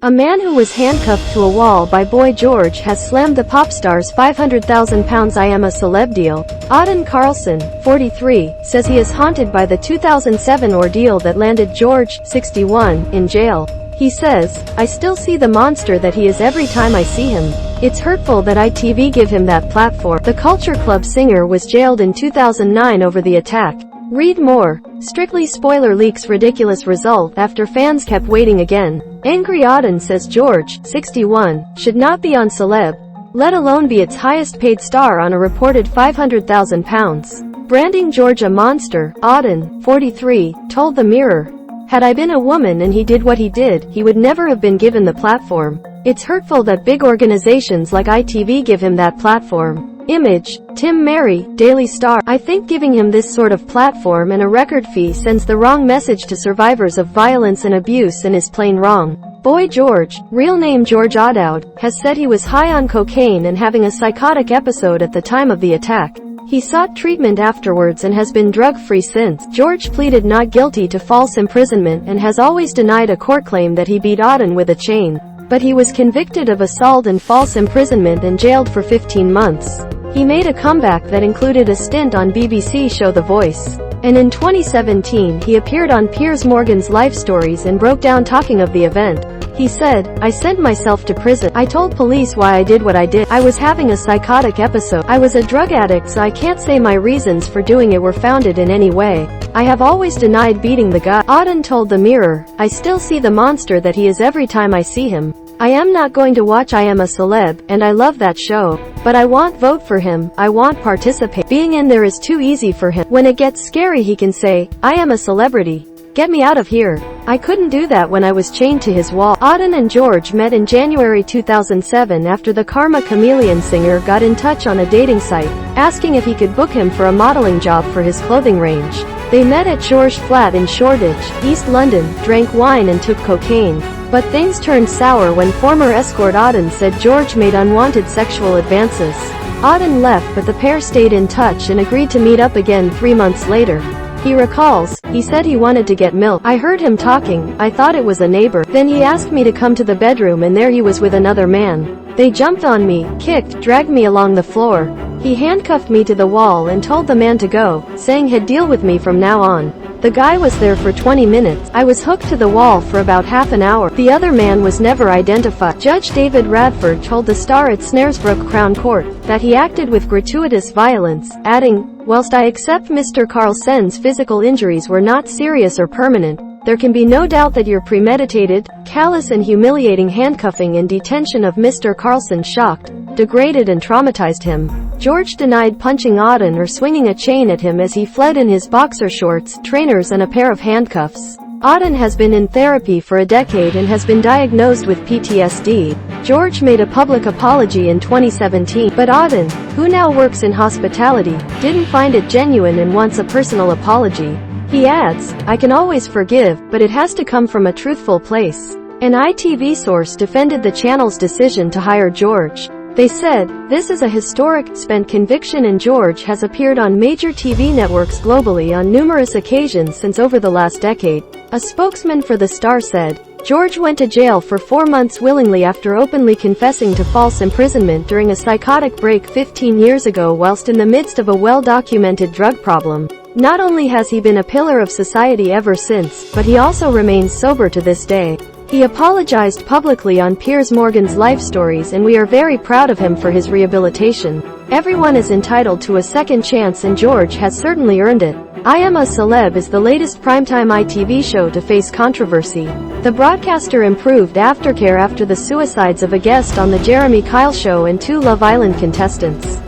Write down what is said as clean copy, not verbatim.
A man who was handcuffed to a wall by Boy George has slammed the pop star's £500,000 I'm A Celeb deal. Audun Carlsen, 43, says he is haunted by the 2007 ordeal that landed George, 61, in jail. He says, "I still see the monster that he is every time I see him. It's hurtful that ITV give him that platform." The Culture Club singer was jailed in 2009 over the attack. Read more. Strictly spoiler leaks ridiculous result after fans kept waiting again. Angry Audun says George, 61, should not be on Celeb, let alone be its highest paid star on a reported £500,000. Branding George a monster, Audun, 43, told the Mirror, "Had I been a woman and he did what he did, he would never have been given the platform. It's hurtful that big organizations like ITV give him that platform." Image, Tim Mary, Daily Star. "I think giving him this sort of platform and a record fee sends the wrong message to survivors of violence and abuse and is plain wrong." Boy George, real name George Audun, has said he was high on cocaine and having a psychotic episode at the time of the attack. He sought treatment afterwards and has been drug-free since. George pleaded not guilty to false imprisonment and has always denied a court claim that he beat Audun with a chain. But he was convicted of assault and false imprisonment and jailed for 15 months. He made a comeback that included a stint on BBC show The Voice. And in 2017 he appeared on Piers Morgan's Life Stories and broke down talking of the event. He said, "I sent myself to prison. I told police why I did what I did. I was having a psychotic episode. I was a drug addict, so I can't say my reasons for doing it were founded in any way. I have always denied beating the guy." Audun told the Mirror, "I still see the monster that he is every time I see him. I am not going to watch I Am A Celeb, and I love that show. But I want vote for him, I want participate. Being in there is too easy for him. When it gets scary he can say, 'I am a celebrity. Get me out of here.' I couldn't do that when I was chained to his wall." Audun and George met in January 2007 after the Karma Chameleon singer got in touch on a dating site, asking if he could book him for a modeling job for his clothing range. They met at George's flat in Shoreditch, East London, drank wine and took cocaine. But things turned sour when former escort Audun said George made unwanted sexual advances. Audun left, but the pair stayed in touch and agreed to meet up again 3 months later. He recalls, "He said he wanted to get milk. I heard him talking, I thought it was a neighbor. Then he asked me to come to the bedroom and there he was with another man. They jumped on me, kicked, dragged me along the floor. He handcuffed me to the wall and told the man to go, saying he'd deal with me from now on. The guy was there for 20 minutes. I was hooked to the wall for about half an hour. The other man was never identified." Judge David Radford told the Star at Snaresbrook Crown Court that he acted with gratuitous violence, adding, "Whilst I accept Mr Carlsen's physical injuries were not serious or permanent, there can be no doubt that your premeditated, callous and humiliating handcuffing and detention of Mr Carlsen shocked, degraded and traumatized him." George denied punching Audun or swinging a chain at him as he fled in his boxer shorts, trainers and a pair of handcuffs. Audun has been in therapy for a decade and has been diagnosed with PTSD. George made a public apology in 2017, but Audun, who now works in hospitality, didn't find it genuine and wants a personal apology. He adds, "I can always forgive, but it has to come from a truthful place." An ITV source defended the channel's decision to hire George. They said, "This is a historic, spent conviction and George has appeared on major TV networks globally on numerous occasions since over the last decade." A spokesman for the Star said, "George went to jail for 4 months willingly after openly confessing to false imprisonment during a psychotic break 15 years ago whilst in the midst of a well-documented drug problem. Not only has he been a pillar of society ever since, but he also remains sober to this day." He apologized publicly on Piers Morgan's Life Stories, and "We are very proud of him for his rehabilitation. Everyone is entitled to a second chance and George has certainly earned it." I Am A Celeb is the latest primetime ITV show to face controversy. The broadcaster improved aftercare after the suicides of a guest on The Jeremy Kyle Show and 2 Love Island contestants.